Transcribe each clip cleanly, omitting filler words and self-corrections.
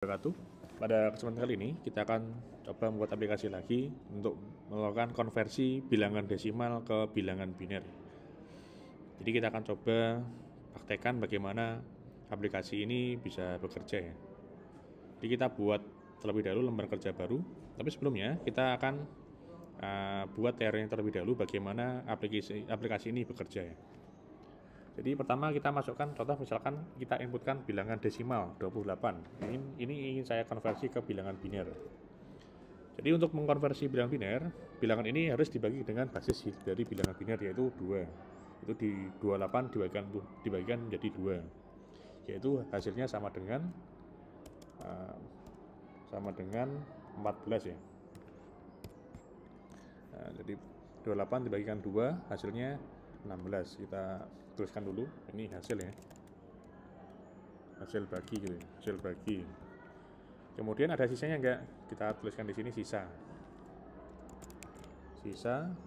Wabarakatuh. Pada kesempatan kali ini kita akan coba membuat aplikasi lagi untuk melakukan konversi bilangan desimal ke bilangan biner. Jadi kita akan coba praktekkan bagaimana aplikasi ini bisa bekerja ya. Jadi kita buat terlebih dahulu lembar kerja baru, tapi sebelumnya kita akan buat teorinya terlebih dahulu bagaimana aplikasi ini bekerja ya. Jadi pertama kita masukkan contoh, misalkan kita inputkan bilangan desimal 28. Ini ingin saya konversi ke bilangan biner. Jadi untuk mengkonversi bilangan biner, bilangan ini harus dibagi dengan basis dari bilangan biner, yaitu 2. Itu di 28 dibagikan menjadi 2. Yaitu hasilnya sama dengan 14 ya. Nah, jadi 28 dibagikan 2 hasilnya 16. Kita tuliskan dulu, ini hasil ya, hasil bagi gitu, hasil bagi. Kemudian ada sisanya enggak, kita tuliskan di sini sisa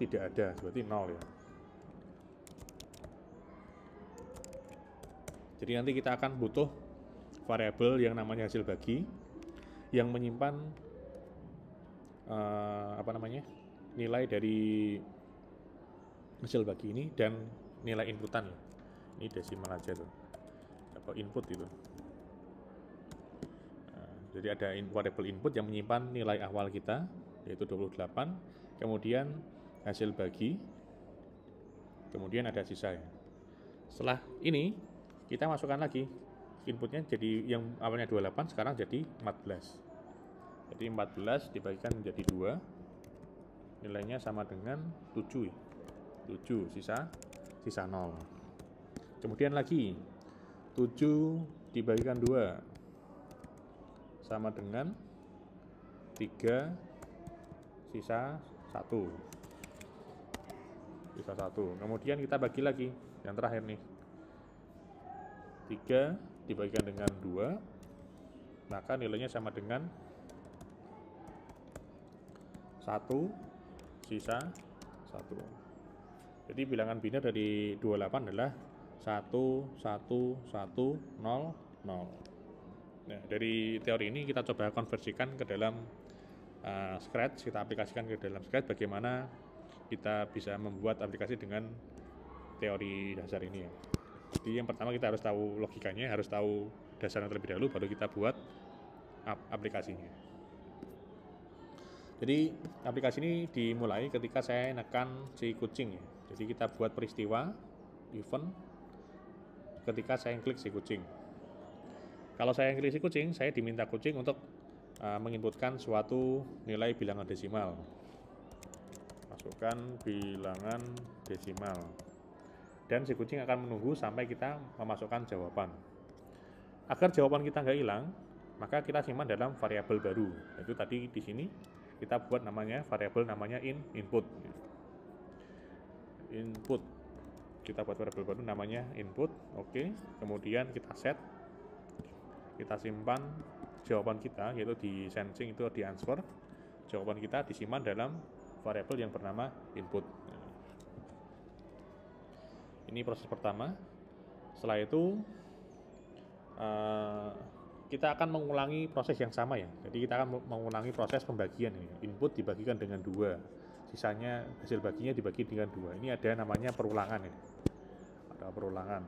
tidak ada, berarti 0 ya. Jadi nanti kita akan butuh variabel yang namanya hasil bagi yang menyimpan nilai dari hasil bagi ini dan nilai inputan ya. Ini desimal aja tuh, apa input itu. Jadi ada variabel input yang menyimpan nilai awal kita, yaitu 28, kemudian hasil bagi, kemudian ada sisa ya. Setelah ini kita masukkan lagi inputnya, jadi yang awalnya 28 sekarang jadi 14. Jadi 14 dibagikan menjadi 2, nilainya sama dengan 7 ya. 7 sisa 0. Kemudian lagi 7 dibagikan 2 sama dengan 3 sisa 1. Kemudian kita bagi lagi yang terakhir nih, 3 dibagikan dengan 2, maka nilainya sama dengan 1 sisa 1. Jadi bilangan biner dari 28 adalah 1, 1, 1, 0, 0. Nah, dari teori ini kita coba konversikan ke dalam Scratch, kita aplikasikan ke dalam Scratch bagaimana kita bisa membuat aplikasi dengan teori dasar ini ya. Jadi yang pertama kita harus tahu logikanya, harus tahu dasarnya terlebih dahulu, baru kita buat aplikasinya. Jadi aplikasi ini dimulai ketika saya nekan si kucing ya. Jadi kita buat peristiwa event ketika saya klik si kucing. Kalau saya klik si kucing, saya diminta kucing untuk menginputkan suatu nilai bilangan desimal. Masukkan bilangan desimal. Dan si kucing akan menunggu sampai kita memasukkan jawaban. Agar jawaban kita nggak hilang, maka kita simpan dalam variabel baru. Itu tadi di sini kita buat namanya variabel namanya input. Kita buat variabel baru namanya input. Oke. Kemudian kita set, kita simpan jawaban kita, yaitu di sensing itu di answer. Jawaban kita disimpan dalam variabel yang bernama input. Ini proses pertama. Setelah itu kita akan mengulangi proses yang sama ya. Jadi kita akan mengulangi proses pembagian ya. Input dibagikan dengan 2, sisanya hasil baginya dibagi dengan 2. Ini ada namanya perulangan ya. Ada perulangan.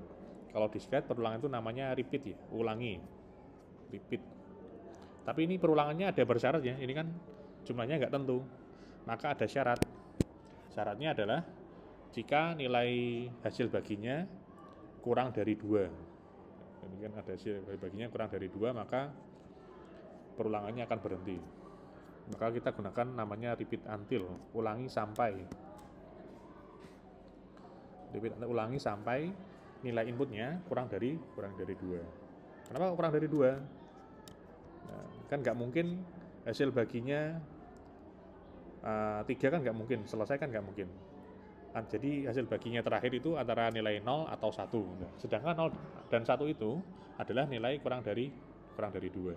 Kalau di Scratch perulangan itu namanya repeat ya, ulangi. Repeat. Tapi ini perulangannya ada bersyarat ya. Ini kan jumlahnya nggak tentu. Maka ada syarat. Syaratnya adalah jika nilai hasil baginya kurang dari 2. Ini kan ada hasil baginya kurang dari 2, maka perulangannya akan berhenti. Maka kita gunakan namanya repeat until, ulangi sampai. Ulangi sampai nilai inputnya kurang dari 2. Kenapa kurang dari 2? Nah, kan nggak mungkin hasil baginya 3 kan nggak mungkin, selesai kan nggak mungkin. Jadi hasil baginya terakhir itu antara nilai 0 atau 1. Nah, sedangkan 0 dan 1 itu adalah nilai kurang dari 2.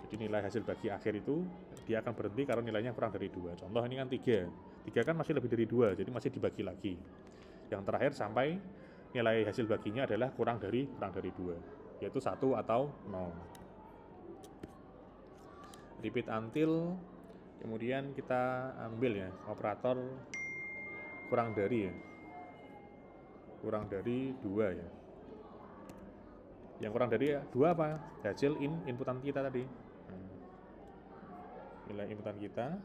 Jadi nilai hasil bagi akhir itu dia akan berhenti kalau nilainya kurang dari 2. Contoh ini kan 3. 3 kan masih lebih dari 2, jadi masih dibagi lagi. Yang terakhir sampai nilai hasil baginya adalah kurang dari 2, yaitu 1 atau 0. repeat until, kemudian kita ambil ya operator kurang dari 2 ya. Yang kurang dari 2 apa? Hasil inputan kita tadi. Nilai inputan kita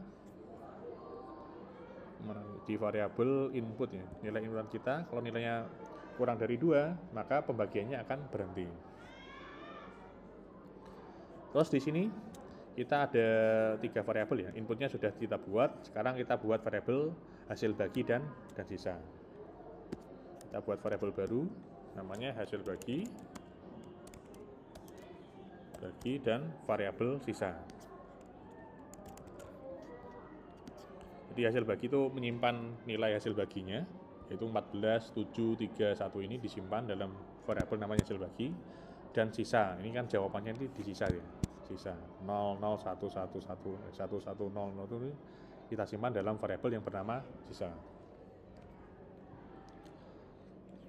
di variabel input ya. Nilai inputan kita kalau nilainya kurang dari 2, maka pembagiannya akan berhenti. Terus di sini kita ada 3 variabel ya. Inputnya sudah kita buat. Sekarang kita buat variabel hasil bagi dan sisa. Kita buat variabel baru namanya hasil bagi dan variabel sisa. Jadi hasil bagi itu menyimpan nilai hasil baginya, yaitu 14, 7, 3, 1 ini disimpan dalam variabel namanya hasil bagi, dan sisa, ini kan jawabannya ini di sisa ya, sisa 0, 0, 1, 1, 1, 1, 0, 0 itu kita simpan dalam variabel yang bernama sisa.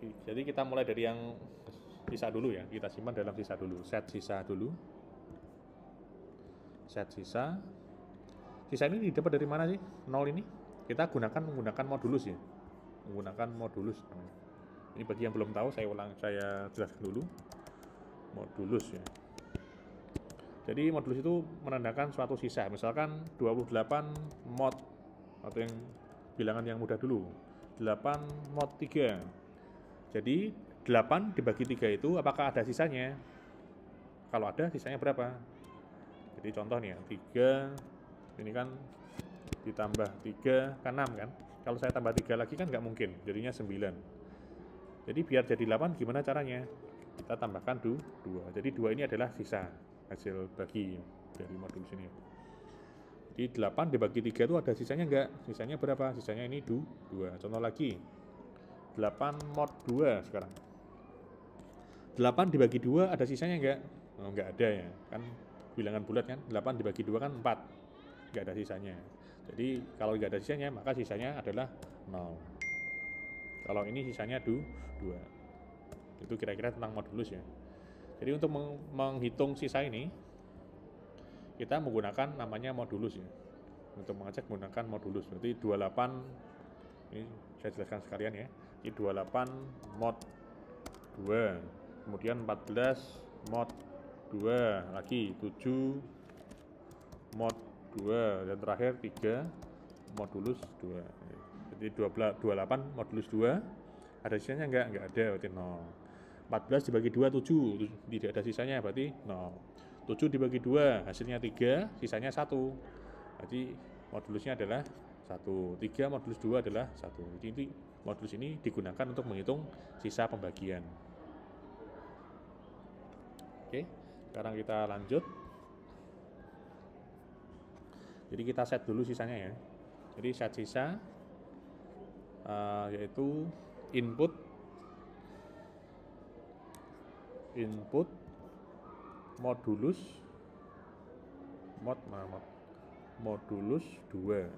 Jadi kita mulai dari yang sisa dulu ya, kita simpan dalam sisa dulu, set sisa dulu, set sisa. Sisa ini didapat dari mana sih? 0 ini kita menggunakan modulus ya, menggunakan modulus. Ini bagi yang belum tahu saya jelaskan dulu. Modulus ya. Jadi modulus itu menandakan suatu sisa. Misalkan 28 mod, atau yang bilangan yang mudah dulu, 8 mod 3. Jadi 8 dibagi 3 itu apakah ada sisanya? Kalau ada, sisanya berapa? Jadi contoh nih ya, 3 ini kan ditambah 3 kan 6 kan. Kalau saya tambah 3 lagi kan nggak mungkin, jadinya 9. Jadi biar jadi 8 gimana caranya? Kita tambahkan 2. Jadi 2 ini adalah sisa hasil bagi dari modulus ini. Jadi 8 dibagi 3 itu ada sisanya nggak? Sisanya berapa? Sisanya ini 2. Contoh lagi, 8 mod 2 sekarang. 8 dibagi 2 ada sisanya nggak? Oh, nggak ada ya, kan bilangan bulat kan, 8 dibagi 2 kan 4. Nggak ada sisanya. Jadi kalau nggak ada sisanya, maka sisanya adalah 0. Kalau ini sisanya 2. Itu kira-kira tentang modulus ya. Jadi untuk menghitung sisa ini, kita menggunakan namanya modulus ya. Untuk mengecek menggunakan modulus. Berarti 28, ini saya jelaskan sekalian ya. Ini 28 mod 2, kemudian 14 mod 2, lagi 7 mod 2, dan terakhir 3 modulus 2. Jadi 28 modulus 2 ada sisanya enggak ada, berarti 0. 14 dibagi 2 7, tidak ada sisanya, berarti 0. 7 dibagi 2 hasilnya 3, sisanya 1, berarti modulusnya adalah 1. 3 modulus 2 adalah 1. Jadi modulus ini digunakan untuk menghitung sisa pembagian. Oke, sekarang kita lanjut. Jadi kita set dulu sisanya ya. Jadi set sisa yaitu input modulus modulus 2.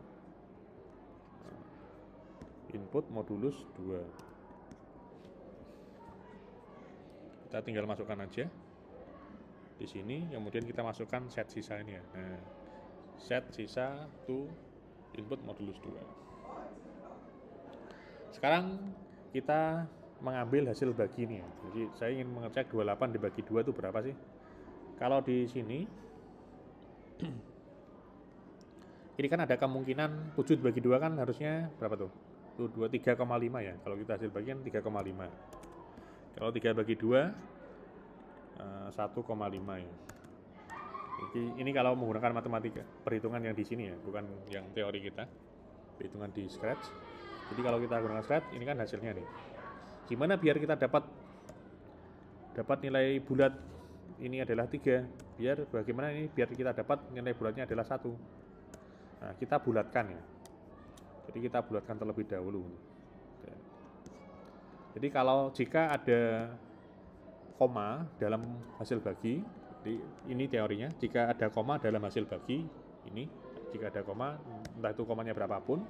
Input modulus 2. Kita tinggal masukkan aja di sini, kemudian kita masukkan set sisa ini ya. Nah, set sisa to input modulus 2. Sekarang kita mengambil hasil bagi ini ya. Jadi saya ingin mengecek 28 dibagi 2 itu berapa sih? Kalau di sini ini kan ada kemungkinan 7 dibagi 2 kan harusnya berapa tuh? Tuh 3,5 ya. Kalau kita hasil bagian 3,5. Kalau 3 bagi 2 1,5 ya. Jadi ini kalau menggunakan matematika perhitungan yang di sini ya, bukan yang teori kita. Perhitungan di Scratch. Jadi kalau kita gunakan Scratch, ini kan hasilnya nih. Gimana biar kita dapat nilai bulat ini adalah 3? Biar kita dapat nilai bulatnya adalah 1. Nah, kita bulatkan ya. Jadi kita bulatkan terlebih dahulu. Jadi jika ada koma dalam hasil bagi, ini teorinya, jika ada koma dalam hasil bagi ini, jika ada koma, entah itu komanya berapapun,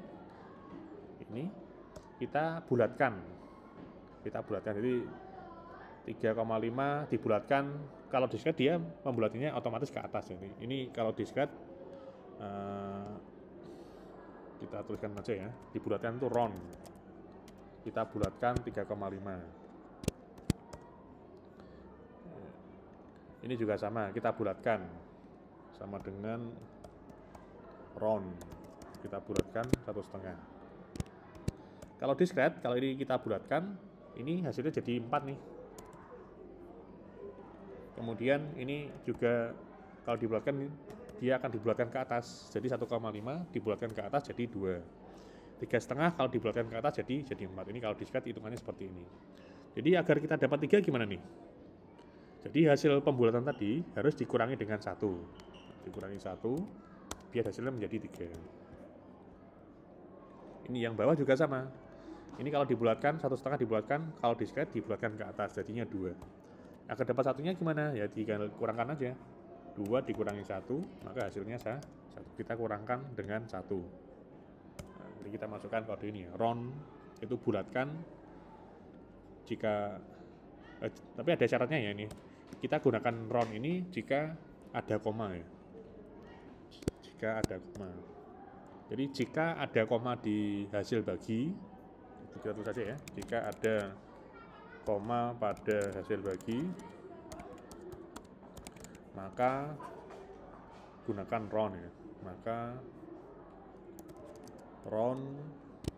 ini kita bulatkan. Jadi 3,5 dibulatkan kalau discrete dia membulatkannya otomatis ke atas. Ini kalau discrete kita tuliskan aja ya, dibulatkan itu round, kita bulatkan 3,5. Ini juga sama, kita bulatkan sama dengan round, kita bulatkan 1,5. Kalau discrete, kalau ini kita bulatkan, ini hasilnya jadi 4 nih. Kemudian ini juga kalau dibulatkan, dia akan dibulatkan ke atas, jadi 1,5 dibulatkan ke atas jadi 2. 3,5 kalau dibulatkan ke atas jadi 4. Ini kalau discrete hitungannya seperti ini. Jadi agar kita dapat 3 gimana nih? Jadi hasil pembulatan tadi harus dikurangi dengan 1. Dikurangi 1 biar hasilnya menjadi 3. Ini yang bawah juga sama. Ini kalau dibulatkan 1,5 dibulatkan, kalau discrete dibulatkan ke atas jadinya 2. Agar dapat satunya gimana? Ya dikurangkan aja. 2 dikurangi 1, maka hasilnya 1. Kita kurangkan dengan 1. Nah, jadi kita masukkan kode ini ya. Round itu bulatkan jika tapi ada syaratnya ya ini. Kita gunakan round ini jika ada koma ya. Jika ada koma. Jadi jika ada koma di hasil bagi, kita tulis saja ya. Jika ada koma pada hasil bagi, maka gunakan round ya. Maka round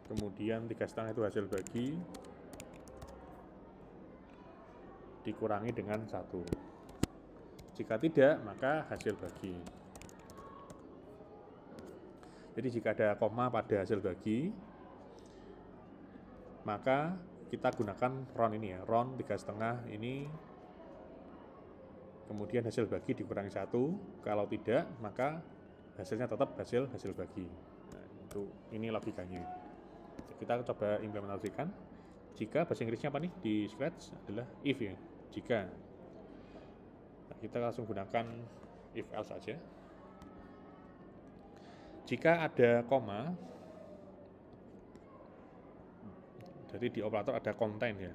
kemudian 3,5 itu hasil bagi dikurangi dengan 1. Jika tidak, maka hasil bagi. Jadi jika ada koma pada hasil bagi, maka kita gunakan round ini ya. Round 3,5 ini kemudian hasil bagi dikurangi 1. Kalau tidak, maka hasilnya tetap hasil bagi. Nah, ini logikanya. Kita coba implementasikan. Jika bahasa Inggrisnya apa nih di Scratch adalah if ya. Jika. Nah, kita langsung gunakan if else saja. Jika ada koma, jadi di operator ada contain ya.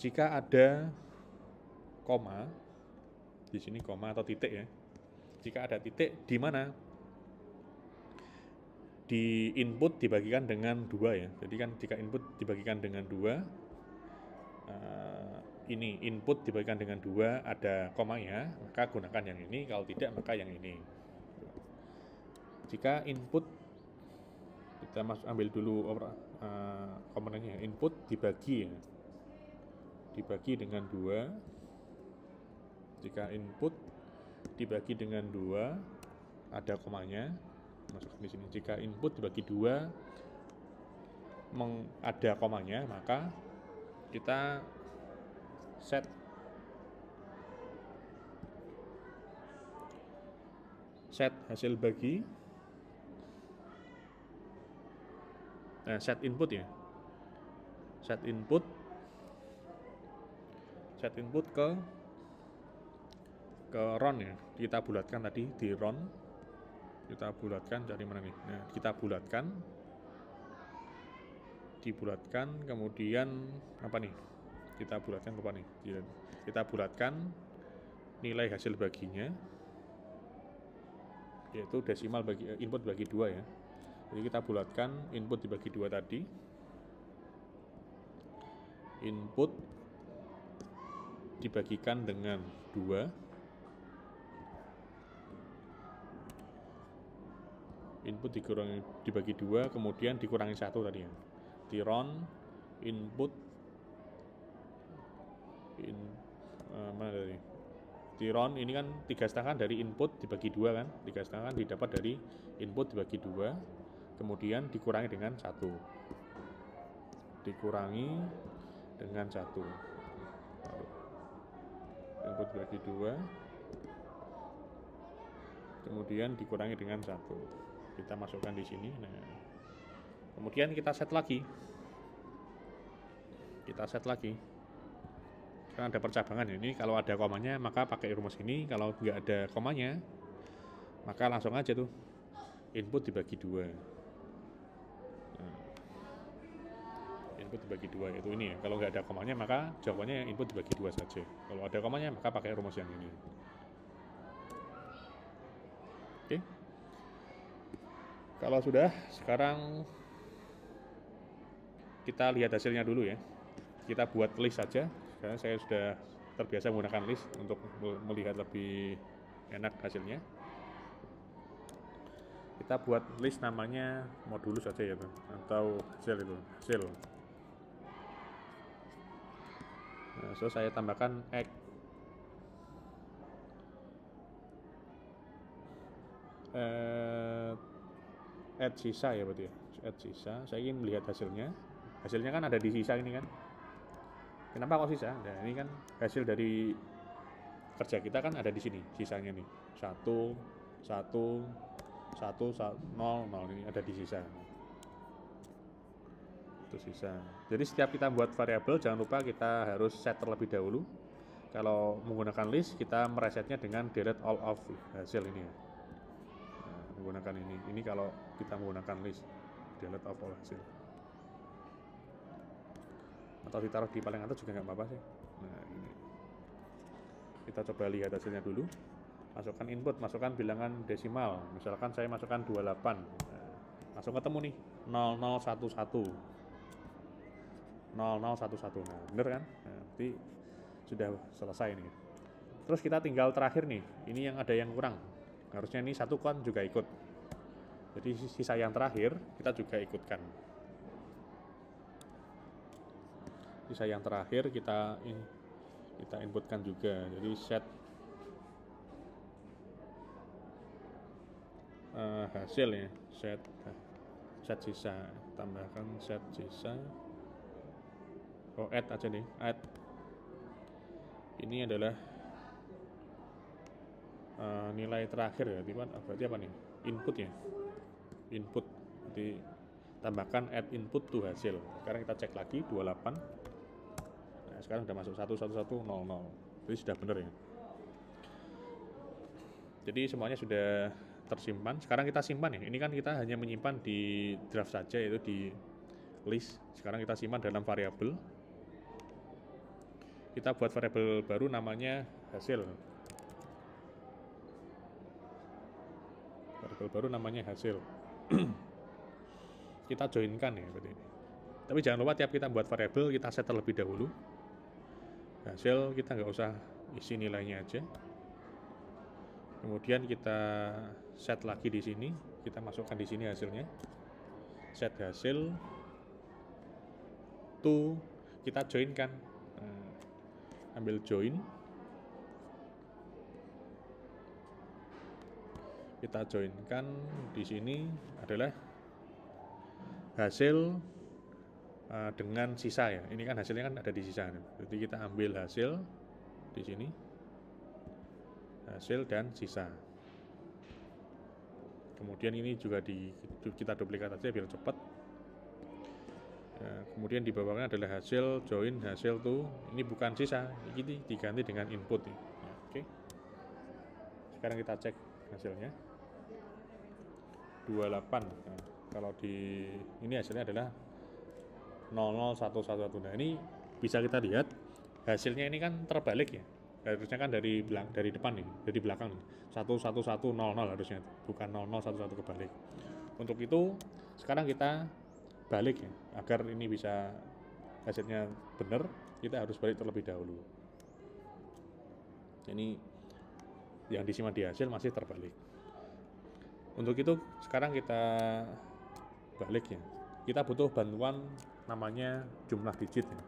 Jika ada koma, di sini koma atau titik ya. Jika ada titik di mana di input dibagikan dengan 2 ya. Jadi kan jika input dibagikan dengan 2, ini input dibagikan dengan 2 ada komanya, maka gunakan yang ini. Kalau tidak, maka yang ini. Jika input, kita ambil dulu komponennya, input dibagi ya. Dibagi dengan 2. Jika input dibagi dengan 2 ada komanya, masukkan di sini. Jika input dibagi 2 ada komanya, maka kita set hasil bagi, set input ya, set input ke round ya. Kita bulatkan tadi di round, kita bulatkan dari mana nih? Nah, kita dibulatkan kemudian apa nih? Kita bulatkan apa nih? Kita bulatkan nilai hasil baginya, yaitu desimal bagi input bagi 2 ya. Jadi kita bulatkan input dibagi 2 tadi. Input dibagikan dengan 2. Input dibagi 2 kemudian dikurangi 1 tadi ya. Di round input mana tadi? Di round ini kan 3,5 dari input dibagi 2 kan, 3,5 didapat dari input dibagi 2, kemudian dikurangi dengan 1. Dikurangi dengan 1. Input dibagi 2, kemudian dikurangi dengan 1. Kita masukkan di sini. Nah, kemudian kita set lagi. Karena ada percabangan ya. Ini kalau ada komanya maka pakai rumus ini, kalau nggak ada komanya maka langsung aja tuh input dibagi 2. Nah, input input dibagi 2, yaitu ini ya. Kalau nggak ada komanya maka jawabannya input dibagi 2 saja. Kalau ada komanya maka pakai rumus yang ini. Oke. Kalau sudah, sekarang kita lihat hasilnya dulu ya. Kita buat list saja, karena saya sudah terbiasa menggunakan list untuk melihat lebih enak hasilnya. Kita buat list namanya modulus saja ya, atau hasil itu, hasil. Nah, so saya tambahkan add sisa ya berarti ya, add sisa. Saya ingin melihat hasilnya. Hasilnya kan ada di sisa ini kan. Kenapa kok sisa? Nah, ini kan hasil dari kerja kita kan ada di sini sisanya nih. 1 1 1 0 0 ini ada di sisa. Itu sisa. Jadi setiap kita buat variabel jangan lupa kita harus set terlebih dahulu. Kalau menggunakan list kita meresetnya dengan delete all of hasil ini ya. Nah, menggunakan ini kalau kita menggunakan list delete all hasil. Atau ditaruh di paling atas juga nggak apa-apa sih. Nah ini kita coba lihat hasilnya dulu. Masukkan input, masukkan bilangan desimal. Misalkan saya masukkan 28. Nah, langsung ketemu nih 0011 0011. Nah bener kan? Nah, nanti sudah selesai nih. Terus kita tinggal terakhir nih, ini yang ada yang kurang. Harusnya ini 1 kan juga ikut. Jadi sisa yang terakhir kita juga ikutkan. Sisa yang terakhir kita inputkan juga. Jadi set hasil ya, set sisa, tambahkan set sisa. Add aja nih, add. Ini adalah nilai terakhir ya, berarti apa nih? Input ya, input. Jadi tambahkan add input to hasil. Sekarang kita cek lagi 28. Nah, sekarang sudah masuk 11100. Jadi sudah benar ya. Jadi semuanya sudah tersimpan. Sekarang kita simpan ya. Ini kan kita hanya menyimpan di draft saja, yaitu di list. Sekarang kita simpan dalam variabel. Kita buat variabel baru namanya hasil. Variabel baru namanya hasil. Kita joinkan ya berarti ini. Tapi jangan lupa tiap kita buat variabel kita set terlebih dahulu. Hasil kita nggak usah isi nilainya aja. Kemudian kita set lagi di sini, kita masukkan di sini hasilnya. Set hasil to, kita joinkan. Nah, ambil join. Kita joinkan di sini adalah hasil dengan sisa ya. Ini kan hasilnya kan ada di sisa. Jadi kita ambil hasil di sini. Hasil dan sisa. Kemudian ini juga kita duplikat aja biar cepat. Kemudian di bawahnya adalah hasil join hasil to. Ini bukan sisa, ini diganti dengan input. Oke. Sekarang kita cek hasilnya. 28. Nah, kalau di ini hasilnya adalah 00111. Nah, ini bisa kita lihat hasilnya ini kan terbalik ya. Harusnya kan dari depan nih, dari belakang nih. 11100 harusnya, bukan 0011 kebalik. Untuk itu sekarang kita balik ya, agar ini bisa hasilnya benar, kita harus balik terlebih dahulu. Ini yang disimpan di hasil masih terbalik. Untuk itu sekarang kita balik ya. Kita butuh bantuan namanya jumlah digit ya.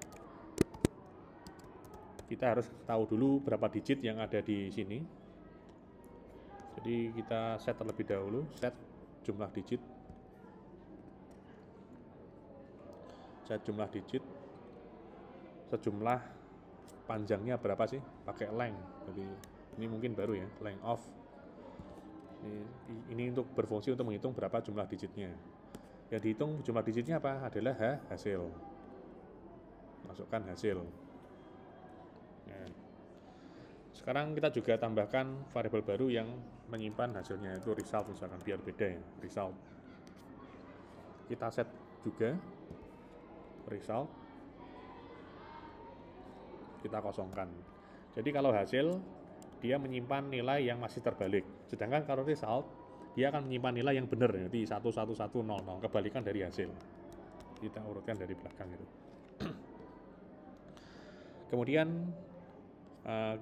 Kita harus tahu dulu berapa digit yang ada di sini. Jadi kita set terlebih dahulu, set jumlah digit. Set jumlah digit. Sejumlah panjangnya berapa sih? Pakai length. Jadi ini mungkin baru ya, length of. Ini untuk berfungsi untuk menghitung berapa jumlah digitnya. Yang dihitung jumlah digitnya apa? Adalah hasil. Masukkan hasil. Nah, sekarang kita juga tambahkan variabel baru yang menyimpan hasilnya, itu result misalkan, biar beda ya, result. Kita set juga result, kita kosongkan. Jadi kalau hasil dia menyimpan nilai yang masih terbalik, sedangkan kalau result dia akan menyimpan nilai yang benar, jadi 11100, kebalikan dari hasil. Kita urutkan dari belakang itu. Kemudian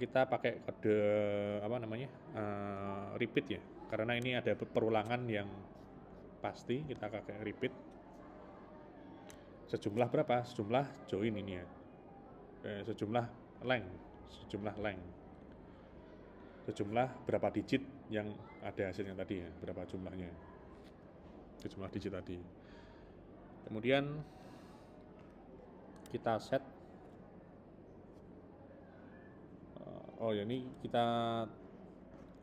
kita pakai kode repeat ya, karena ini ada perulangan yang pasti. Kita pakai repeat sejumlah berapa? Sejumlah join ini ya, sejumlah length, sejumlah berapa digit yang ada hasilnya tadi ya, berapa jumlahnya, sejumlah digit tadi. Kemudian kita set, ini kita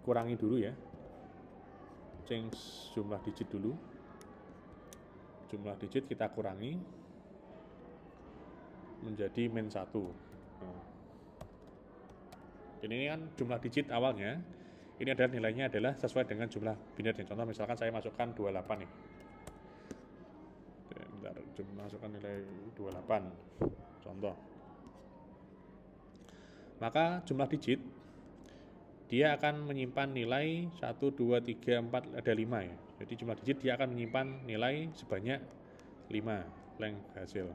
kurangi dulu ya, change jumlah digit dulu, jumlah digit kita kurangi menjadi min 1. Jadi ini kan jumlah digit awalnya, ini adalah nilainya adalah sesuai dengan jumlah binernya. Contoh misalkan saya masukkan 28 nih. Bentar, masukkan nilai 28 contoh. Maka jumlah digit dia akan menyimpan nilai 1, 2, 3, 4, ada 5 ya. Jadi jumlah digit dia akan menyimpan nilai sebanyak 5 length hasil.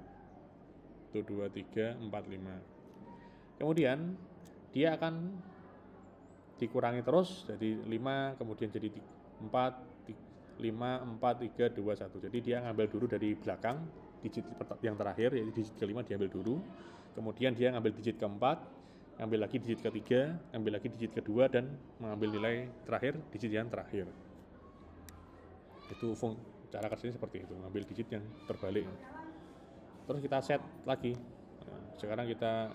1, 2, 3, 4, 5. Kemudian dia akan dikurangi terus, jadi 5, kemudian jadi 4, 5, 4, 3, 2, 1. Jadi dia ngambil dulu dari belakang, digit yang terakhir, yaitu digit kelima diambil dulu. Kemudian dia ngambil digit keempat, ngambil lagi digit ketiga, ngambil lagi digit kedua, dan mengambil nilai terakhir, digit yang terakhir. Itu cara kerjanya seperti itu, ngambil digit yang terbalik. Terus kita set lagi. Nah, sekarang kita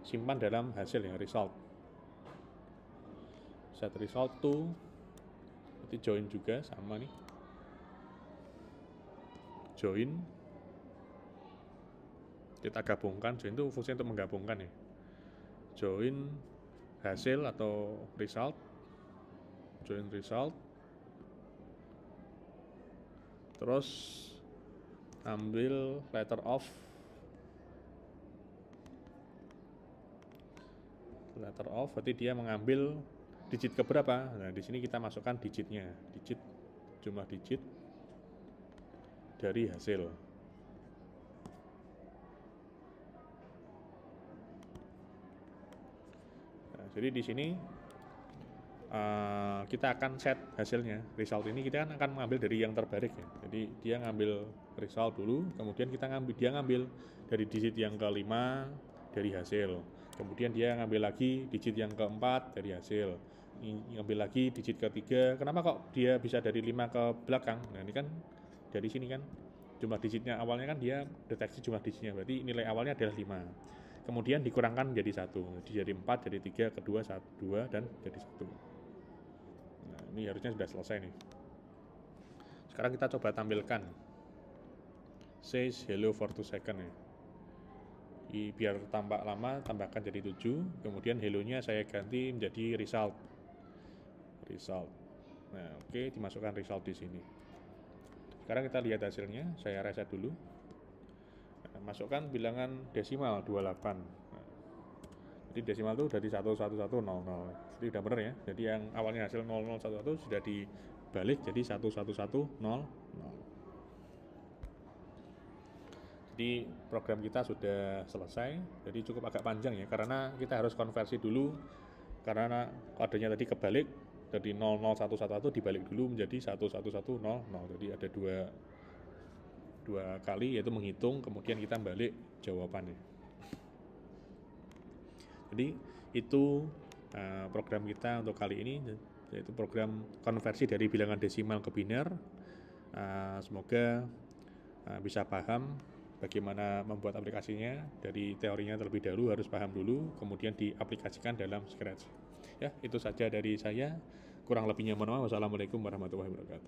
simpan dalam hasil ya, result. Set result to, nanti join juga sama nih. Join, kita gabungkan. Join itu fungsi untuk menggabungkan ya. Join hasil atau result, join result, terus ambil letter of, berarti dia mengambil digit keberapa. Nah di sini kita masukkan digitnya, digit, jumlah digit dari hasil. Jadi di sini kita akan set hasilnya. Result ini kita kan akan mengambil dari yang terbalik ya. Jadi dia ngambil result dulu, kemudian dia ngambil dari digit yang kelima dari hasil. Kemudian dia ngambil lagi digit yang keempat dari hasil. Ngambil lagi digit ketiga. Kenapa kok dia bisa dari 5 ke belakang? Nah ini kan dari sini kan jumlah digitnya awalnya kan dia deteksi jumlah digitnya, berarti nilai awalnya adalah 5. Kemudian dikurangkan menjadi 1, jadi 4, jadi 3, kedua 1, 2, dan jadi 1. Nah, ini harusnya sudah selesai nih. Sekarang kita coba tampilkan says hello for 2 second ya. Biar tampak lama, tambahkan jadi 7. Kemudian hello-nya saya ganti menjadi result. Nah, oke, dimasukkan result di sini. Sekarang kita lihat hasilnya. Saya reset dulu. Masukkan bilangan desimal 28. Nah, jadi desimal itu dari 11100. Jadi udah benar ya. Jadi yang awalnya hasil 0011 sudah dibalik jadi 11100. Jadi program kita sudah selesai. Jadi cukup agak panjang ya, karena kita harus konversi dulu, karena kodenya tadi kebalik, dari 00111 dibalik dulu menjadi 11100. Jadi ada dua kali, yaitu menghitung, kemudian kita balik jawabannya. Jadi itu program kita untuk kali ini, yaitu program konversi dari bilangan desimal ke biner. Semoga bisa paham bagaimana membuat aplikasinya. Dari teorinya terlebih dahulu harus paham dulu, kemudian diaplikasikan dalam Scratch. Ya, itu saja dari saya. Kurang lebihnya mohon maaf. Wassalamualaikum warahmatullahi wabarakatuh.